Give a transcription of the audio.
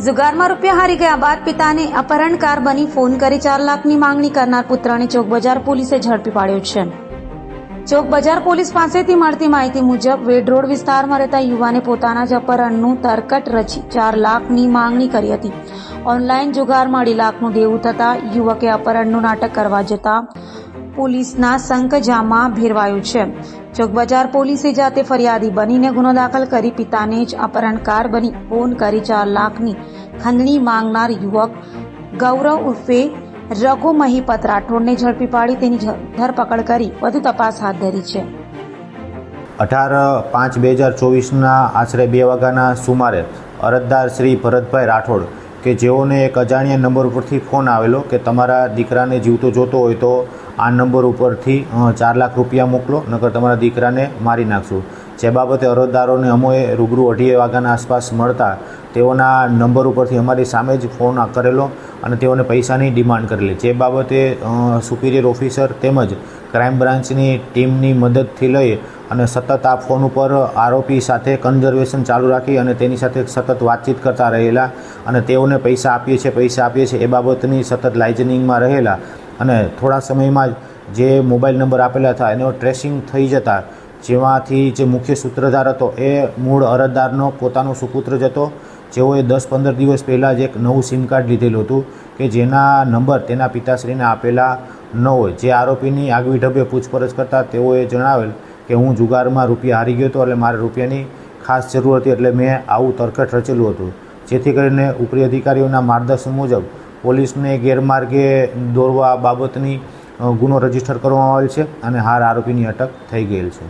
જુગારમાં રૂપિયા હારી ગયા બાદ પિતાને અપહરણકાર બની ફોન કરી 4 લાખની માંગણી કરનાર પુત્રને ચોક બજાર પોલીસે ઝડપી પાડ્યો છે। ચોક બજાર પોલીસ પાસેથી મળતી માહિતી મુજબ વેડ રોડ વિસ્તારમાં રહેતા યુવાને પોતાના જ અપહરણનું તરકટ રચી 4 લાખની માંગણી કરી હતી। ઓનલાઈન જુગારમાં 2.5 લાખનું દેવું થતા યુવકે અપહરણનું નાટક કરવા જતા પોલીસના સંકજામાં ભેરવાયું છે। ચોક બજાર પોલીસે જાતે ફરિયાદી બનીને ગુનો દાખલ કરી પિતાને જ અપહરણકાર બની ફોન કરી 4 લાખની ખંડણી માંગનાર યુવક ગૌરવ ઉર્ફે રઘુ મહીપત રાઠોડને ઝડપી પાડી તેની ધરપકડ કરી વધુ તપાસ હાથ ધરી છે। 18/5/2024 આશરે 2 વાગ્યાના સુમારે અરજદાર શ્રી ભરતભાઈ રાઠોડ કે જેઓને એક અજાણ્યા નંબર ઉપરથી ફોન આવેલો કે તમારા દીકરાને જીવતો જોતો હોય તો આ નંબર ઉપરથી 4 લાખ રૂપિયા મોકલો, નકર તમારા દીકરાને મારી નાખશું। જે બાબતે અરજદારોને અમોએ રૂબરૂ 2:30 વાગ્યાના આસપાસ મળતા તેઓના નંબર ઉપરથી અમારી સામે જ ફોન કરેલો અને તેઓને પૈસાની ડિમાન્ડ કરેલી। જે બાબતે સુપિરિયર ઓફિસર તેમજ ક્રાઇમ બ્રાન્ચની ટીમની મદદથી લઈ અને સતત આ ફોન ઉપર આરોપી સાથે કન્ઝર્વેશન ચાલુ રાખી અને તેની સાથે સતત વાતચીત કરતા રહેલા અને તેઓને પૈસા આપીએ છીએ એ બાબતની સતત લાઇઝનિંગમાં રહેલા અને થોડા સમયમાં જ જે મોબાઈલ નંબર આપેલા હતા એનો ટ્રેસિંગ થઈ જતા જેમાંથી જે મુખ્ય સૂત્રધાર હતો એ મૂળ અરજદારનો પોતાનો સુપુત્ર જ હતો, જેઓએ 10-15 દિવસ પહેલાં જ એક નવું સિમ કાર્ડ લીધેલું હતું કે જેના નંબર તેના પિતાશ્રીને આપેલા ન હોય। જે આરોપીની આગવી ઢબે પૂછપરછ કરતાં તેઓએ જણાવેલ કે હું જુગારમાં રૂપિયા હારી ગયો હતો એટલે મારે રૂપિયાની ખાસ જરૂર હતી એટલે મેં આવું તરકટ રચેલું હતું, જેથી કરીને ઉપરી અધિકારીઓના માર્ગદર્શન મુજબ પોલીસને ગેરમાર્ગે દોરવા બાબતની ગુનો રજીસ્ટર કરવામાં આવેલ છે અને હાલ આરોપીની અટક થઈ ગયેલ છે।